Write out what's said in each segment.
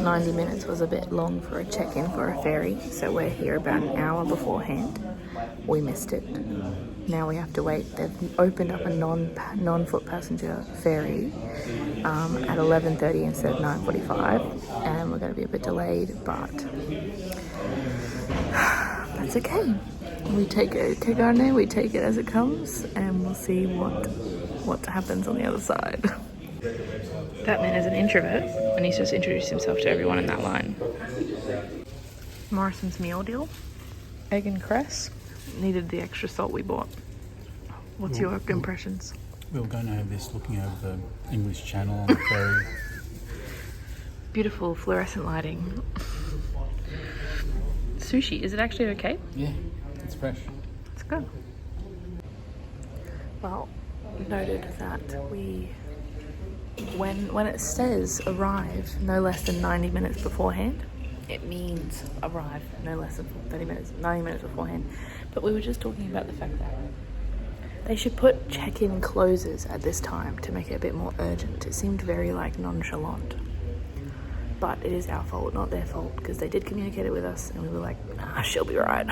90 minutes was a bit long for a check-in for a ferry, so we're here about an hour beforehand. We missed it. Now we have to wait. They've opened up a non-foot passenger ferry at 11:30 instead of 9:45, and we're going to be a bit delayed, but that's okay. We take it, we take it as it comes, and we'll see what happens on the other side. That man is an introvert, and he's just introduced himself to everyone in that line. Morrison's meal deal. Egg and cress. Needed the extra salt we bought. What's your impressions? We were going over this looking over the English Channel on the ferry. Beautiful fluorescent lighting. Sushi, is it actually okay? Yeah, it's fresh. It's good. Well, noted that when it says arrive no less than 90 minutes beforehand, it means arrive no less than 90 minutes beforehand. But we were just talking about the fact that they should put check-in closes at this time to make it a bit more urgent. It seemed very nonchalant. But it is our fault, not their fault, because they did communicate it with us and we were like, she'll be right.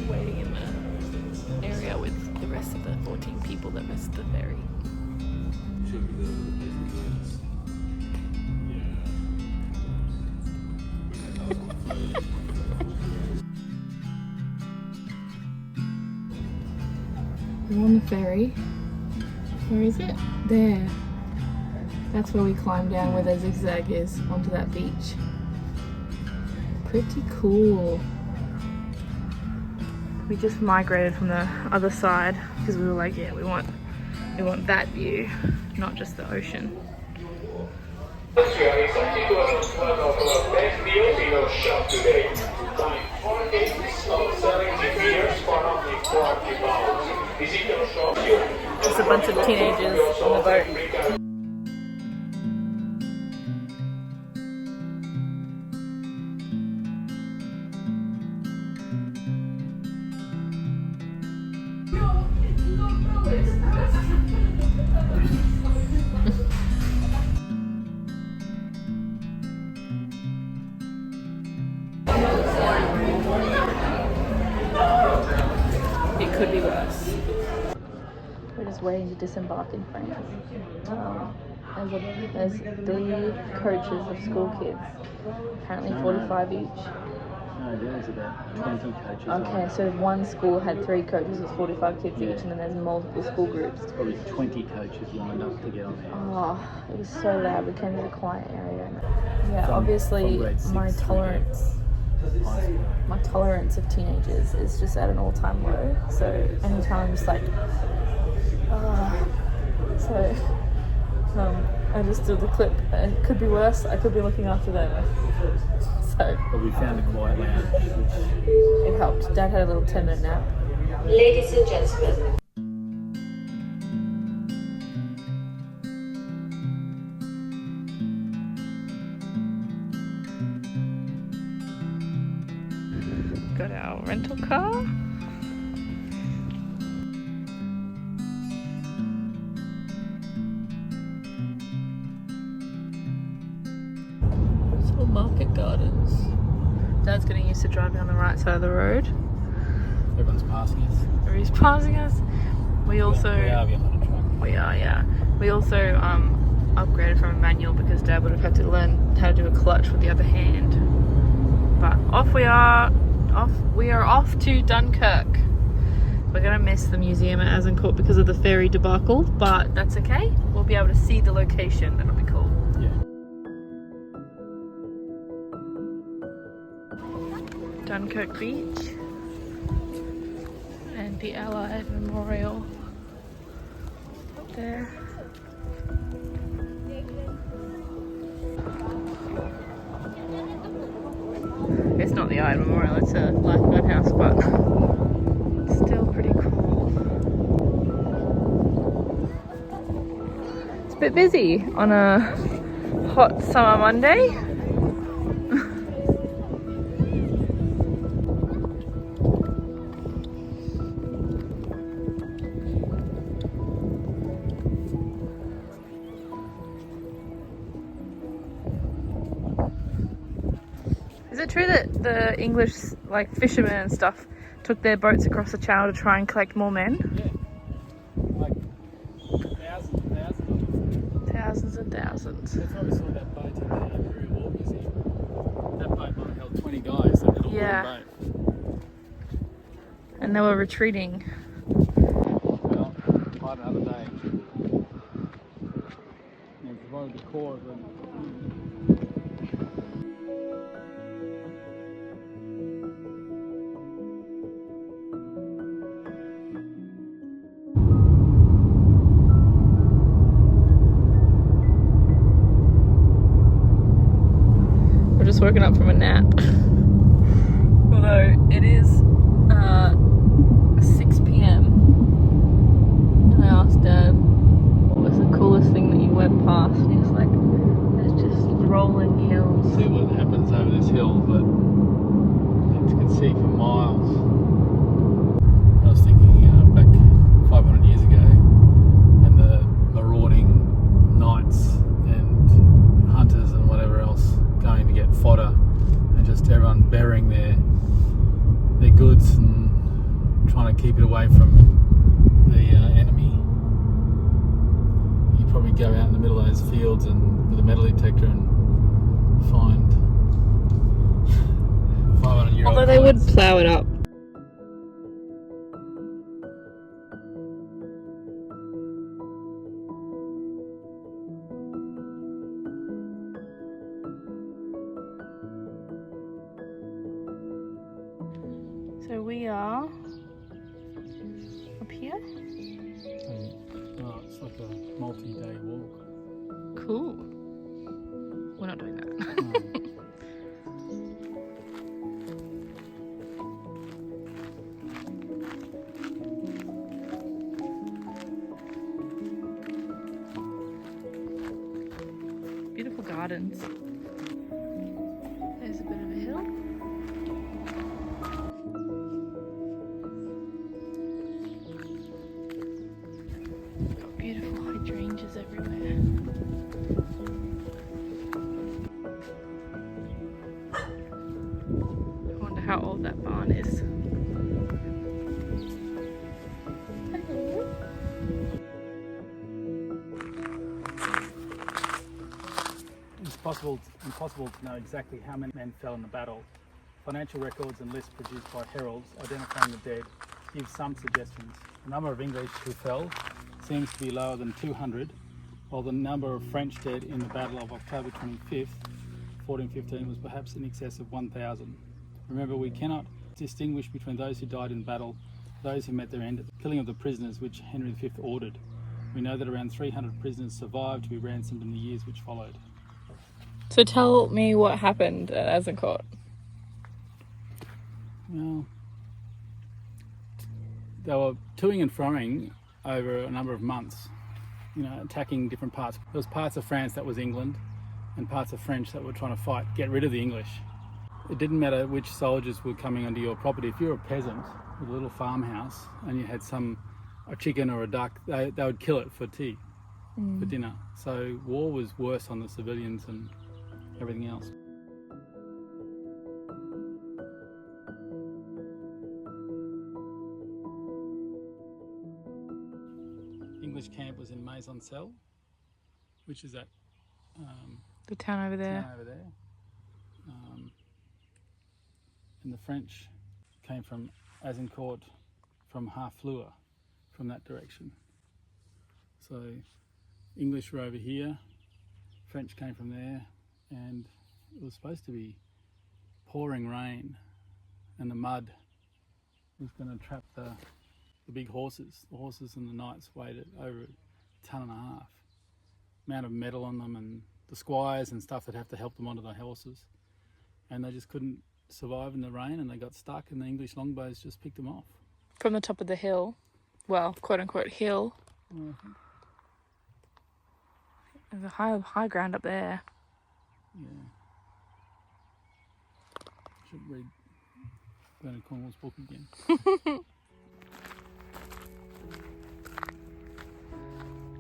Waiting in the area with the rest of the 14 people that missed the ferry. We're on the ferry. Where is it? There. That's where we climb down where the zigzag is onto that beach. Pretty cool. We just migrated from the other side because we were like, yeah, we want that view, not just the ocean. Australia is one of our best deals in our shop today. Buy 4 cases of 70 beers for only £40. Visit our shop here. Just a bunch of teenagers on the boat. It could be worse. We're just waiting to disembark in France. There's 3 coaches of school kids, apparently 45 each. No, there was about 20 coaches. Okay, so one school had 3 coaches with 45 kids each, and then there's multiple school groups. It's probably 20 coaches lined up to get on there. Oh, it was so loud. We came to the quiet area. Yeah, obviously my tolerance of teenagers is just at an all-time low. So anytime I'm just like, I just did the clip. It could be worse. I could be looking after them. So, But we found a quiet lounge, which it helped. Dad had a little 10-minute nap. Ladies and gentlemen. Got our rental car. Little market gardens. Dad's getting used to driving on the right side of the road. everyone's passing us. Everybody's passing us. We also... We are behind a truck. We are, yeah. We also upgraded from a manual because Dad would have had to learn how to do a clutch with the other hand. But off we are. We are off to Dunkirk. We're gonna miss the museum at Azincourt because of the ferry debacle, but that's okay. We'll be able to see the location. That'll be cool. Yeah. Dunkirk Beach and the Allied Memorial up there. It's not the Allied Memorial, it's a lifeboat house, but bit busy on a hot summer Monday. Is it true that the English like fishermen and stuff took their boats across the channel to try and collect more men? Yeah. Like thousands and thousands of them. Thousands and thousands. That's why we saw that boat in the Imperial War Museum. That boat might have held 20 guys, that little wooden boat. And they were retreating. Well, quite another day. And it's one of the core of them. Just woken up from a nap. Although it is 6 p.m. and I asked Dad what was the coolest thing that you went past, and he was like, there's just rolling hills. See what happens over this hill, but you can see for miles. I was thinking back 500 years ago, and the marauding knights and hunters and whatever else going to get fodder, and just everyone burying their goods and trying to keep it away from the enemy. You probably go out in the middle of those fields and with a metal detector and find 500-year-old Although they would coins. plough it up. So we are up here. Oh, it's like a multi-day walk. Cool. We're not doing that. Beautiful gardens. There's a bit of a hill. Got beautiful hydrangeas everywhere. I wonder how old that barn is. It's impossible to know exactly how many men fell in the battle. Financial records and lists produced by heralds identifying the dead give some suggestions. The number of English who fell seems to be lower than 200, while the number of French dead in the Battle of October 25th, 1415 was perhaps in excess of 1,000. Remember, we cannot distinguish between those who died in battle, those who met their end at the killing of the prisoners which Henry V ordered. We know that around 300 prisoners survived to be ransomed in the years which followed. So tell me what happened at Azincourt. Well, they were toing and froing over a number of months, attacking different parts. There was parts of France that was England and parts of French that were trying to fight, get rid of the English. It didn't matter which soldiers were coming onto your property. If you were a peasant with a little farmhouse and you had a chicken or a duck, they would kill it for tea, for dinner. So war was worse on the civilians and everything else. English camp was in Maisoncelle, which is at The town over there. And the French came from Azincourt, from Harfleur, from that direction. So English were over here, French came from there, and it was supposed to be pouring rain, and the mud was going to trap the big horses. The horses and the knights weighed over 1.5 tons. Amount of metal on them, and the squires and stuff that have to help them onto the horses, and they just couldn't survive in the rain, and they got stuck, and the English longbows just picked them off. From the top of the hill, well, quote unquote hill. There's a high ground up there. Yeah. Should read Bernard Cornwell's book again.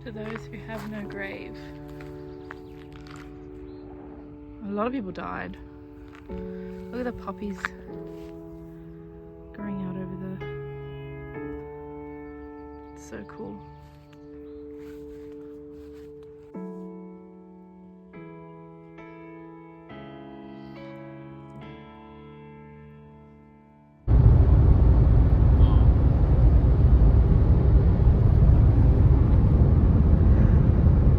To those who have no grave. A lot of people died. Look at the poppies growing out over the... It's so cool.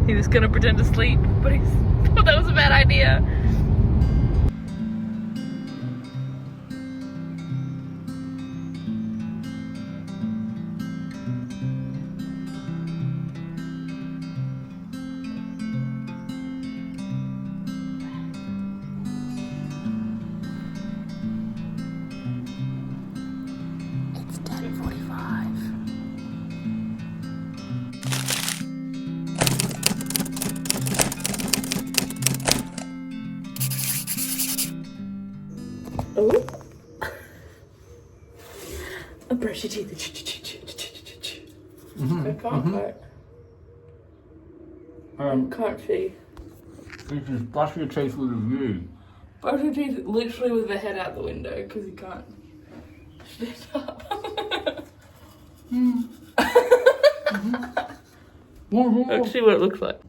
He was gonna pretend to sleep, but he thought that was a bad idea. It's 10:45. Oh, I brush your teeth. I can't see. You just brush your teeth with a view. Brush your teeth literally with the head out the window because you can't stand up. Let's see what it looks like.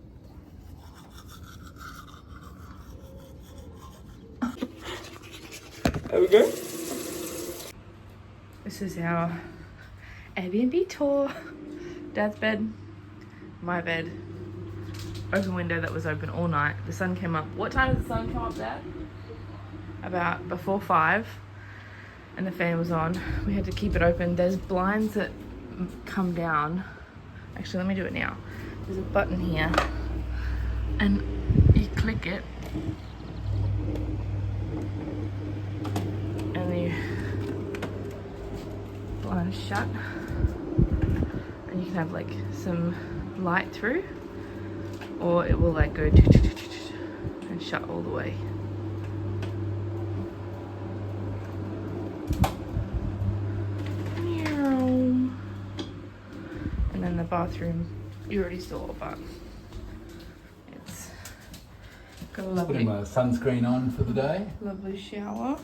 There we go. This is our Airbnb tour. Dad's bed, my bed, open window that was open all night. The sun came up. What time did the sun come up, Dad? About before 5, and the fan was on. We had to keep it open. There's blinds that come down. Actually, let me do it now. There's a button here, and you click it, and the blinds shut, and you can have like some light through, or it will like go and shut all the way. And then the bathroom you already saw, but it's got a lovely, Putting my sunscreen on for the day. lovely shower.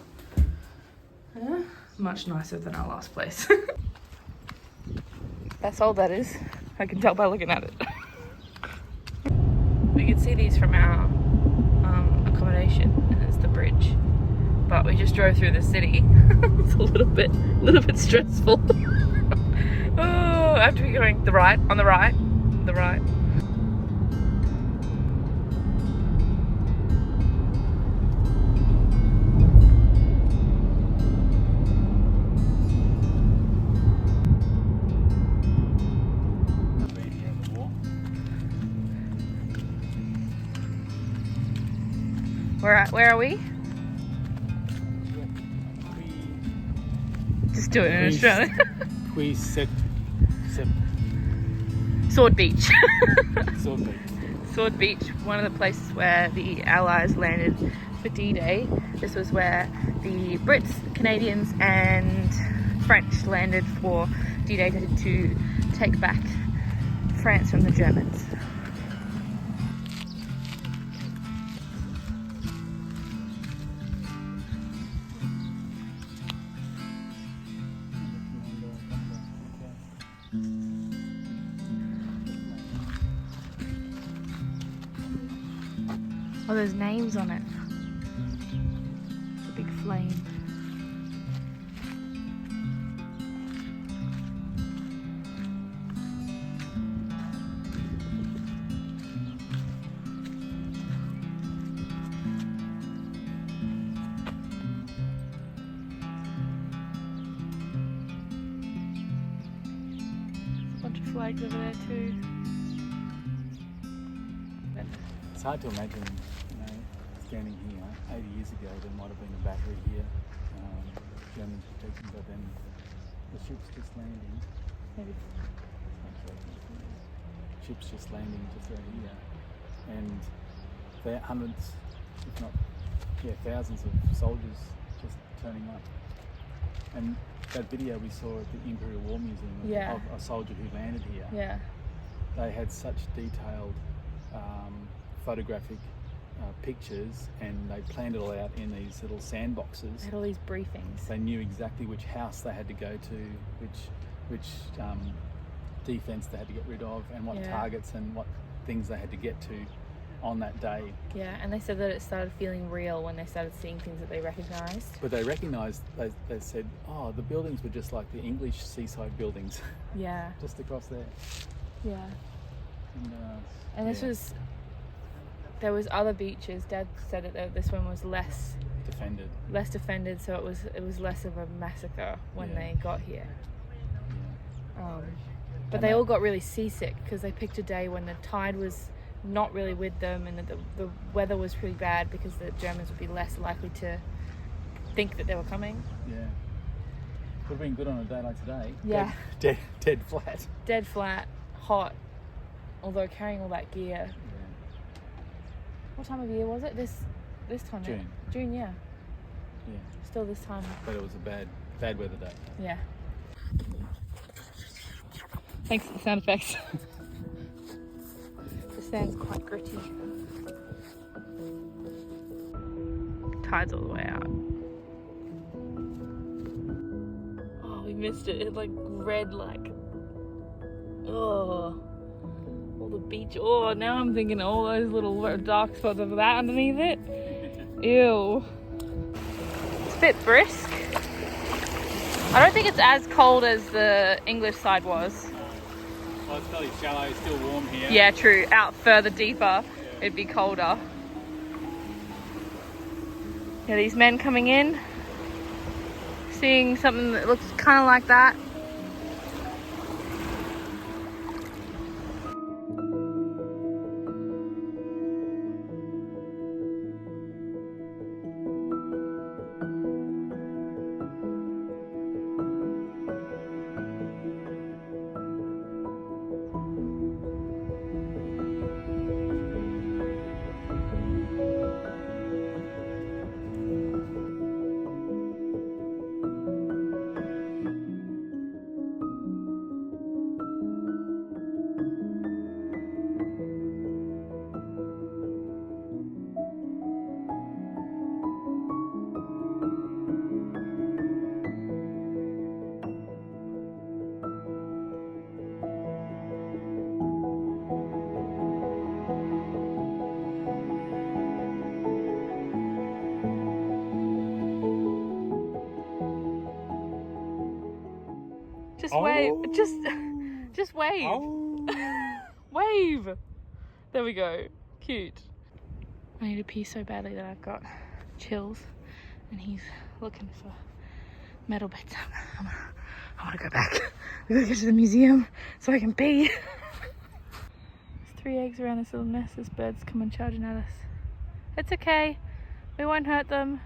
Yeah, much nicer than our last place. That's all that is. I can tell by looking at it. We can see these from our accommodation, and it's the bridge. But we just drove through the city. It's a little bit stressful. Oh, I have to be going on the right. Where are we? Just do it in Australian. Sword Beach. Sword Beach. Sword Beach, one of the places where the Allies landed for D-Day. This was where the Brits, Canadians and French landed for D-Day to take back France from the Germans. Oh, there's names on it. It's a big flame. A bunch of flags over there too. It's hard to imagine, standing here. 80 years ago, there might have been a battery here, Germans protecting, but then the ship's just landing. Maybe. Ship's just landing just right here, and there hundreds, if not thousands of soldiers just turning up. And that video we saw at the Imperial War Museum of a soldier who landed here, they had such detailed photographic pictures, and they planned it all out in these little sandboxes. They had all these briefings. They knew exactly which house they had to go to, which defence they had to get rid of, and what targets and what things they had to get to on that day. Yeah, and they said that it started feeling real when they started seeing things that they recognised. But they recognised, they said, oh, the buildings were just like the English seaside buildings. Yeah. Just across there. Yeah. And this was, there was other beaches. Dad said that this one was less defended, so it was less of a massacre when they got here. But they all got really seasick because they picked a day when the tide was not really with them, and the weather was pretty bad because the Germans would be less likely to think that they were coming. Yeah. Would have been good on a day like today. Yeah. Dead flat. Dead flat, hot, although carrying all that gear. Yeah. What time of year was it? This time? June. June, yeah. Yeah. Still this time. But it was a bad weather day. Yeah. Thanks for the sound effects. The sand's quite gritty. Tide's all the way out. Oh, we missed it. It's like red, like, oh, all the beach. Oh, now I'm thinking all those little dark spots of that underneath it. Ew. It's a bit brisk. I don't think it's as cold as the English side was. Well, it's fairly shallow, it's still warm here. Yeah, true. Out further deeper, it'd be colder. Yeah, these men coming in, seeing something that looks kind of like that. Just wave. Just wave. Oh. Wave. There we go. Cute. I need to pee so badly that I've got chills, and he's looking for metal beds. I want to go back. We gotta go to the museum so I can pee. There's 3 eggs around this little nest. This bird's coming charging at us. It's okay. We won't hurt them.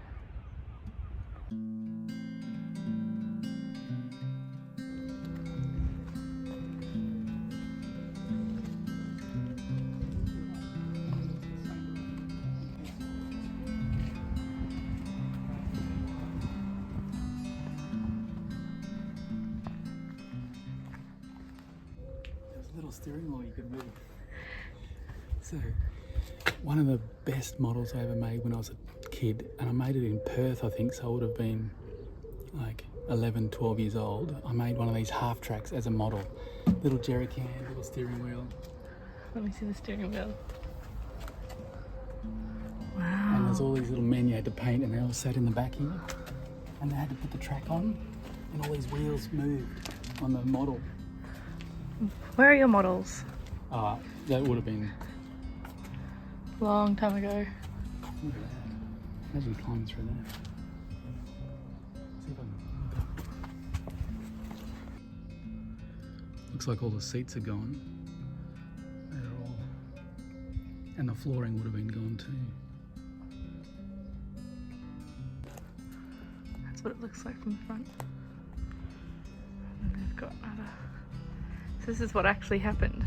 Steering wheel you could move. So, one of the best models I ever made when I was a kid, and I made it in Perth, I think, so I would have been like 11, 12 years old. I made one of these half tracks as a model. Little jerry can, little steering wheel. Let me see the steering wheel. Wow. And there's all these little men you had to paint, and they all sat in the back here, and they had to put the track on, and all these wheels moved on the model. Where are your models? That would have been long time ago. Look at that. Imagine climbing through that. See if I can look up. Looks like all the seats are gone. They're all, and the flooring would have been gone too. That's what it looks like from the front. And they've got other. So this is what actually happened.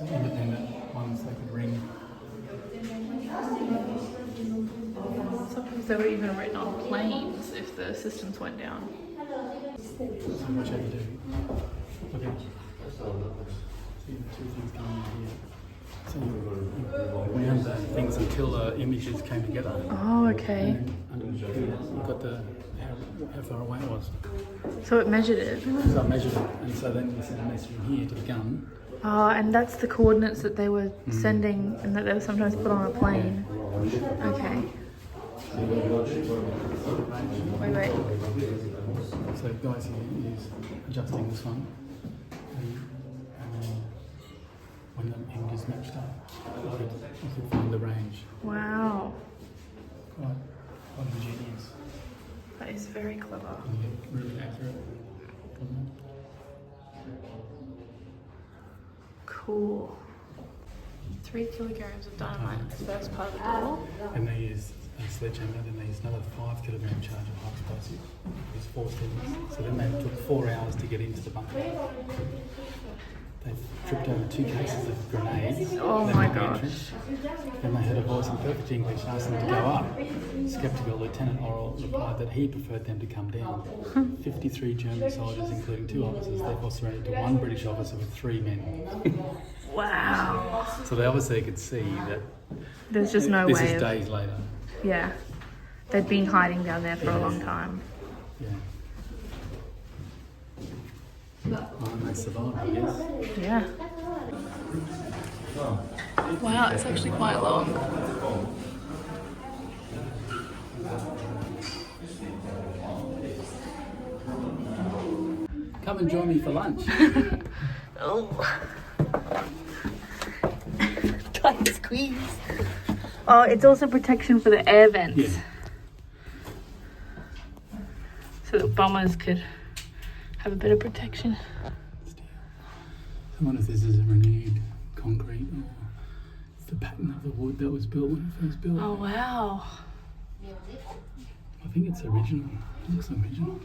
So independent ones they could ring. Sometimes they were even written on planes if the systems went down. So whichever do. Okay. See the two things coming in here. So you wound the things until the images came together. Oh, okay. And then underneath here, you've got how far away it was. So it measured it. So I measured it, and so then you send a message from here to the gun. Oh, and that's the coordinates that they were sending and that they were sometimes put on a plane. Okay. Wait. So guys, he's adjusting this one. And when the images matched up, you could find the range. Wow. Quite ingenious. That is very clever. And yet really accurate. Cool. 3 kilograms of dynamite in the first part of the door. And they use a sledgehammer, then they use another 5 kilogram charge of high explosive. It was 4 things. So then they took 4 hours to get into the bunker. They tripped over 2 cases of grenades. Oh my gosh. Then they heard a voice in perfect English asking them to go up. Skeptical Lieutenant Orrell replied that he preferred them to come down. 53 German soldiers, including 2 officers, therefore surrendered to 1 British officer with 3 men. Wow. So they obviously could see that There's just no this way is of... days later. Yeah. They'd been hiding down there for a long time. Yeah. Well, and they survived, I guess. Yeah. Wow, it's actually quite long. Come and join me for lunch. Oh. Tight squeeze. Oh, it's also protection for the air vents. Yeah. So that bombers could have a bit of protection. I wonder if this is a renewed concrete or it's the pattern of the wood that was built when it first built. Oh, wow. I think it's original. It looks original.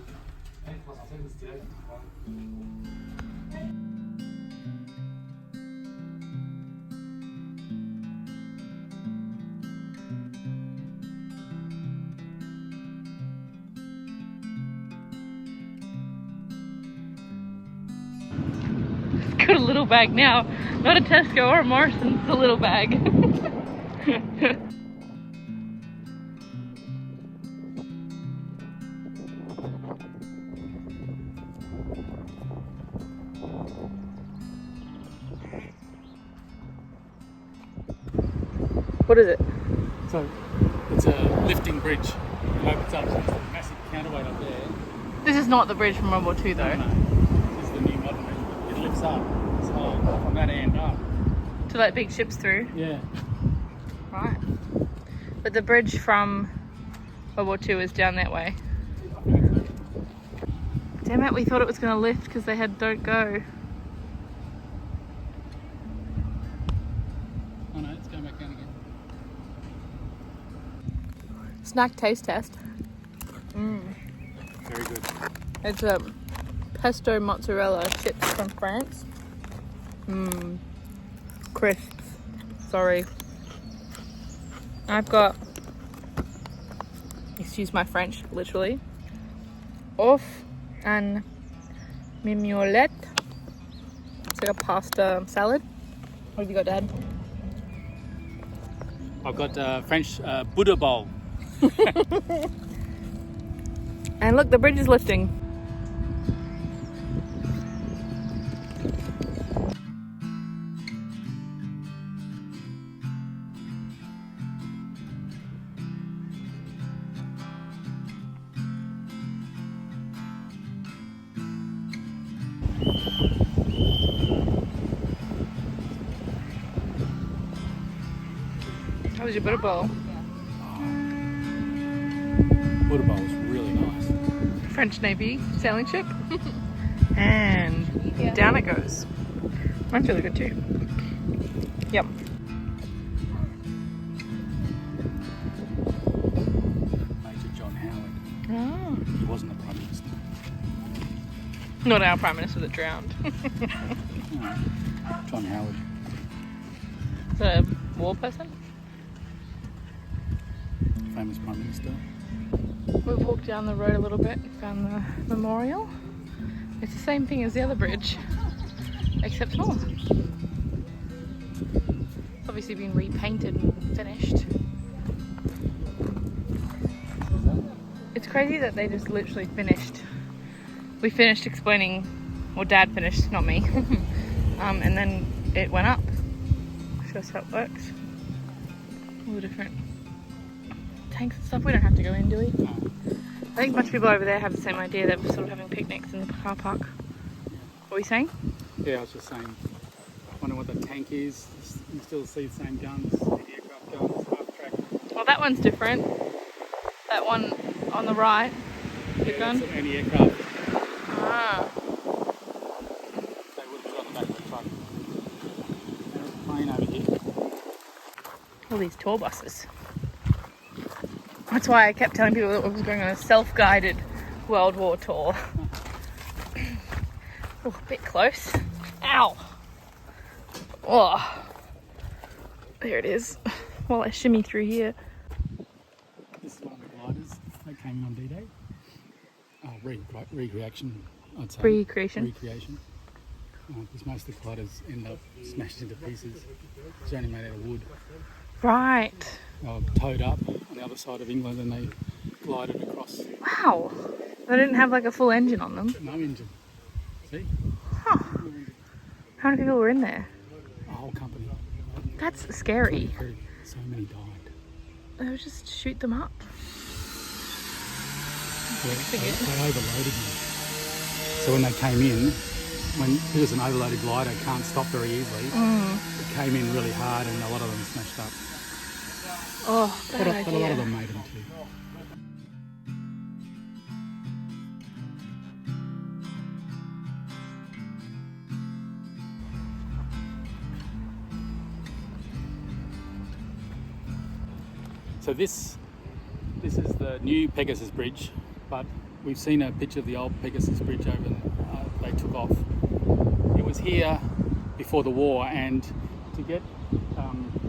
Got a little bag now. Not a Tesco or a Morrison's, it's a little bag. What is it? So it's a lifting bridge. It opens up, so there's a massive counterweight up there. This is not the bridge from World War II though. No, this is the new modern bridge. It lifts up. It's high from that end up. To let big ships through. Yeah. Right. But the bridge from World War II is down that way. Damn it, we thought it was going to lift because they had don't go. Oh no, it's going back down again. Snack taste test. Very good. It's a pesto mozzarella chips from France. Crisps. Sorry. I've got, excuse my French, literally, off and mimolette. It's like a pasta salad. What have you got, Dad? I've got French Buddha bowl. And look, the bridge is lifting. How was your butter bowl? Buddha bowl was really nice. French Navy sailing ship. And down it goes. Mine's really good too. Yep. Major John Howard. Oh. He wasn't the Prime Minister. Not our Prime Minister that drowned. No. John Howard. The war person? Famous Prime Minister. We've walked down the road a little bit and found the memorial. It's the same thing as the other bridge, except small. It's obviously been repainted and finished. It's crazy that they just literally finished. We finished explaining, or Dad finished, not me. And then it went up. Shows how it works. All the different tanks and stuff. We don't have to go in, do we? No. I think a bunch of people over there have the same idea. They're sort of having picnics in the car park. What were you saying? Yeah, I was just saying, I wonder what the tank is. You still see the same guns, anti-aircraft guns, half-track. Well, that one's different. That one on the right, the gun. That's an anti-aircraft. Ah. They would have put on the back of the truck. There's a plane over here. All these tour buses. That's why I kept telling people that I was going on a self-guided World War tour. Oh, a bit close. Ow! Oh, there it is. While I shimmy through here. This is one of the gliders that came in on D-Day. Oh, recreation, I'd say. Recreation. Recreation. Because most of the gliders end up smashed into pieces. It's only made out of wood. Right. They were towed up on the other side of England and they glided across. Wow. They didn't have like a full engine on them. No engine. See? Huh. How many people were in there? A whole company. That's scary. So many died. They would just shoot them up. They overloaded them. So when they came in, because an overloaded glider can't stop very easily, it came in really hard and a lot of them smashed up. Oh, bad idea. But a lot of them made them too. So this is the new Pegasus Bridge, but we've seen a picture of the old Pegasus Bridge over they took off. It was here before the war, and to get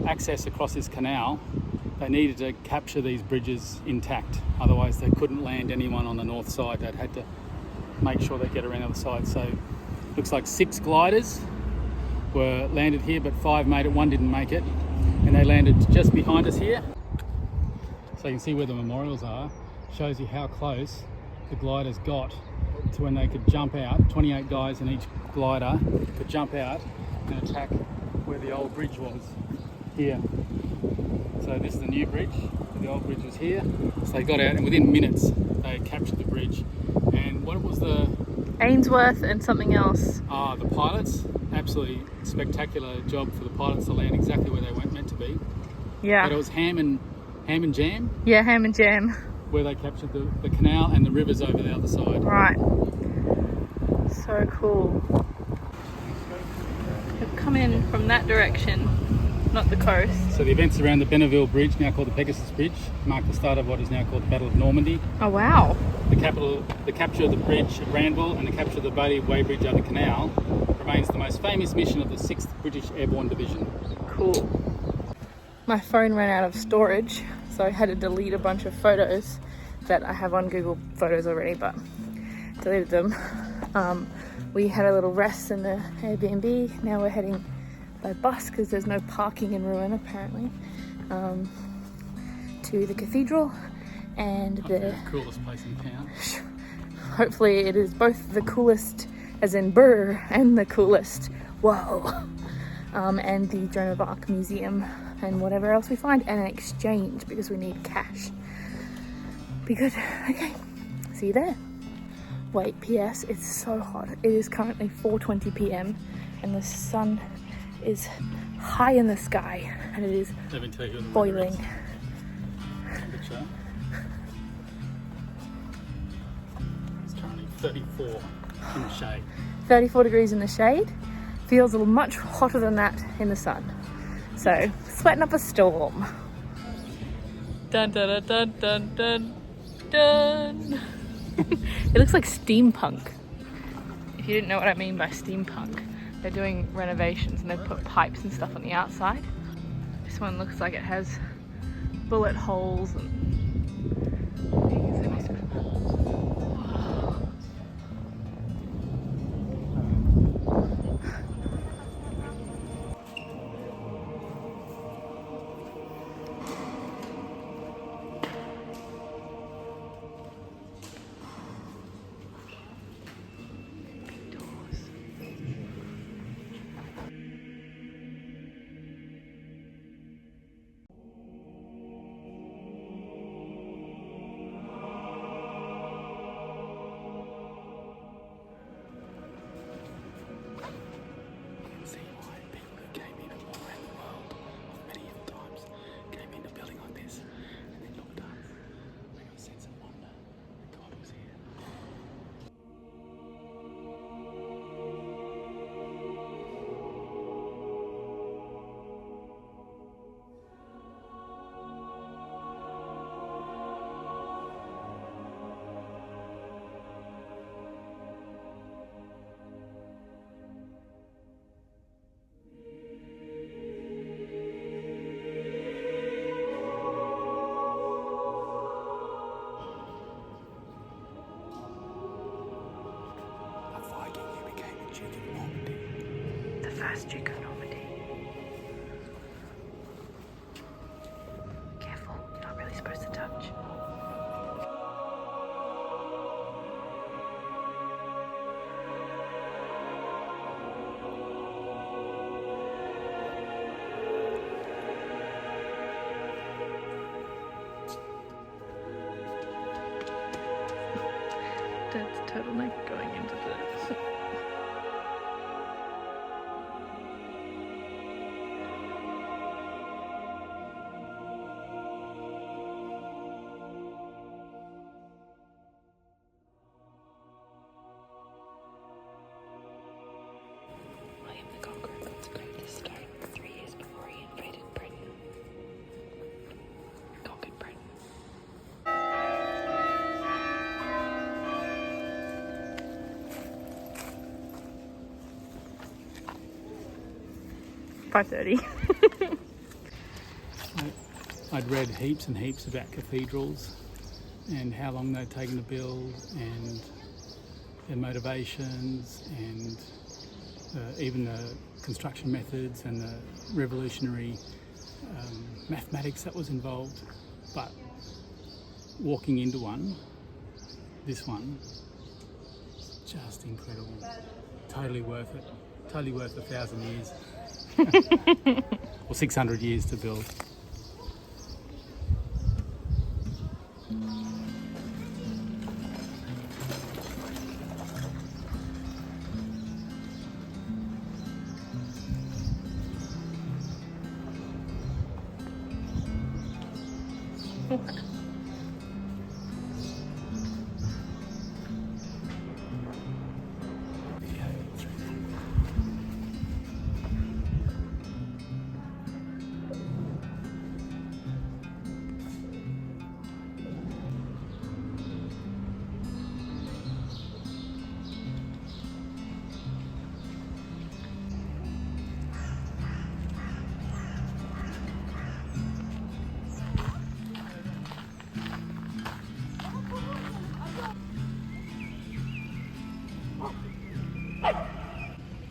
access across this canal, they needed to capture these bridges intact. Otherwise, they couldn't land anyone on the north side. They'd had to make sure they get around the other side. So, looks like 6 gliders were landed here, but 5 made it. 1 didn't make it, and they landed just behind us here. So you can see where the memorials are. Shows you how close the gliders got to when they could jump out. 28 guys in each glider could jump out and attack where the old bridge was here. So this is the new bridge. The old bridge was here. So they got out, and within minutes they had captured the bridge. And what was the... Ainsworth and something else. The pilots. Absolutely spectacular job for the pilots to land exactly where they were meant to be. Yeah. But it was ham and jam. Yeah, ham and jam. Where they captured the canal and the rivers over the other side. Right. So cool. They've come in from that direction, not the coast. So the events around the Benneville Bridge, now called the Pegasus Bridge, mark the start of what is now called the Battle of Normandy. Oh wow. The capture of the bridge at Randville and the capture of the WWII Bridge over the canal remains the most famous mission of the 6th British Airborne Division. Cool. My phone ran out of storage, so I had to delete a bunch of photos that I have on Google Photos already, but deleted them. We had a little rest in the Airbnb. Now we're heading by bus because there's no parking in Rouen apparently, to the Cathedral and the coolest place in town. Hopefully it is both the coolest as in brr and the coolest whoa, and the Joan of Arc Museum and whatever else we find, and an exchange because we need cash. Be good. Okay, see you there. Wait, PS, it's so hot. It is currently 4:20 p.m. and the sun is high in the sky and it is boiling. It's currently 34 in the shade. 34 degrees in the shade. Feels a little much hotter than that in the sun. So, sweating up a storm. Dun dun dun dun dun dun. It looks like steampunk. If you didn't know what I mean by steampunk, they're doing renovations and they put pipes and stuff on the outside. This one looks like it has bullet holes and Duke of Normandy. Careful, you're not really supposed to touch. Dad's turtleneck going into the... I'd read heaps and heaps about cathedrals and how long they'd taken to build and their motivations and even the construction methods and the revolutionary mathematics that was involved. But walking into one, this one, just incredible. Totally worth it. Totally worth 1,000 years. Or 600 years to build.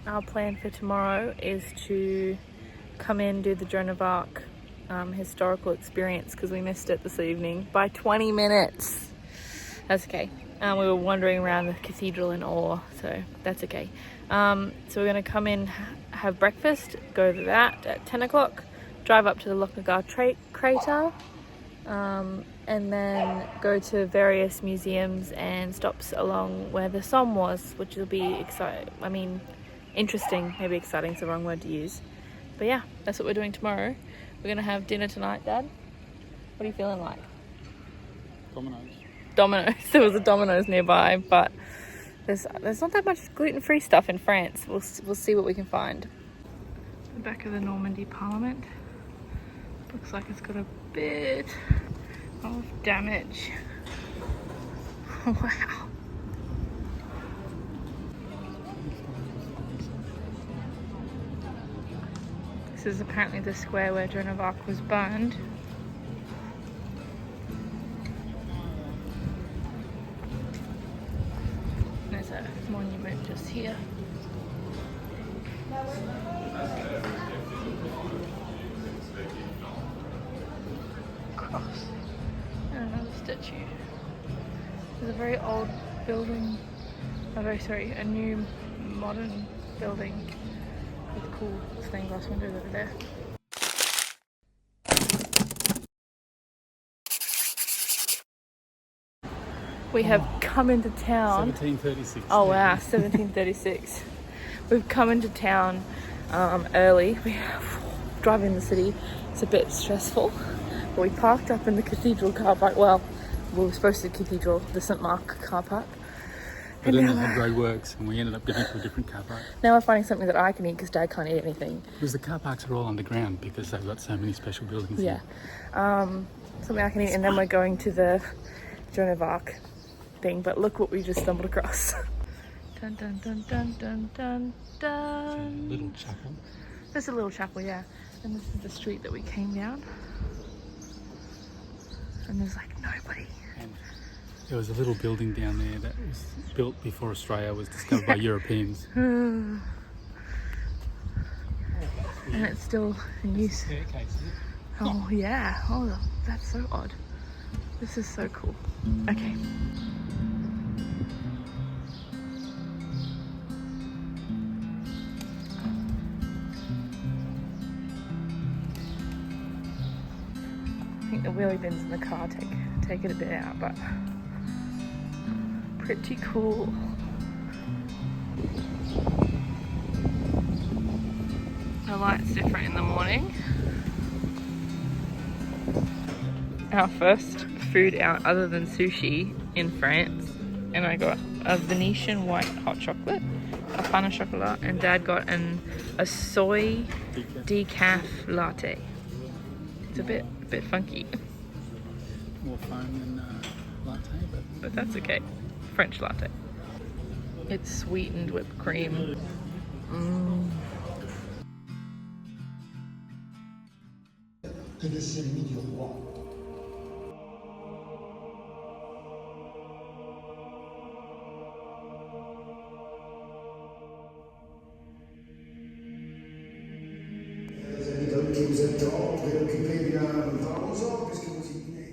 Our plan for tomorrow is to come in, do the Joan of Arc historical experience because we missed it this evening by 20 minutes. That's okay. We were wandering around the cathedral in awe, so that's okay. So we're going to come in, have breakfast, go to that at 10 o'clock, drive up to the Lochagar crater, and then go to various museums and stops along where the Somme was, which will be exciting. I mean, interesting, maybe exciting is the wrong word to use. But yeah, that's what we're doing tomorrow. We're going to have dinner tonight, Dad. What are you feeling like? Domino's. There was a Domino's nearby, but there's not that much gluten-free stuff in France. We'll see what we can find. The back of the Normandy Parliament. Looks like it's got a bit of damage. Wow. This This is apparently the square where Joan of Arc was burned. There's a monument just here. Cross. And another statue. There's a very old building. A new modern building with cool stained glass windows over there. We have come into town. 1736. Oh wow, 1736. We've come into town early. Driving the city, it's a bit stressful. But we parked up in the Cathedral car park. Well, we were supposed to Cathedral, the St Mark car park. But then they had roadworks and we ended up going to a different car park. Now we're finding something that I can eat because Dad can't eat anything. Because the car parks are all underground because they've got so many special buildings. Yeah. Something I can eat, and then we're going to the Joan of Arc thing. But look what we just stumbled across. Dun dun dun dun dun dun dun. Little chapel. There's a little chapel, yeah. And this is the street that we came down. And there's like nobody. And there was a little building down there that was built before Australia was discovered by Europeans. And it's still in use. Staircase, is it? Oh yeah. Oh, that's so odd. This is so cool. Okay. I think the wheelie bins in the car take it a bit out, but pretty cool. The light's different in the morning. Our first food out other than sushi in France, and I got a Venetian white hot chocolate, a pain au chocolat, and Dad got a soy decaf latte. It's a bit funky, More foam than latte, but that's okay. French latte. It's sweetened whipped cream. Que de celui du roi. Les habitants qui vous attendent, préoccupez bien parlons-en puisque vous y tenez.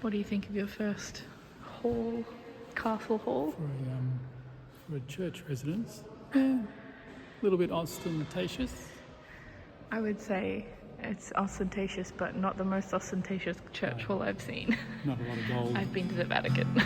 What do you think of your first hall, castle hall? for a church residence. A little bit ostentatious. I would say it's ostentatious, but not the most ostentatious church hall I've seen. Not a lot of gold. I've been to the Vatican.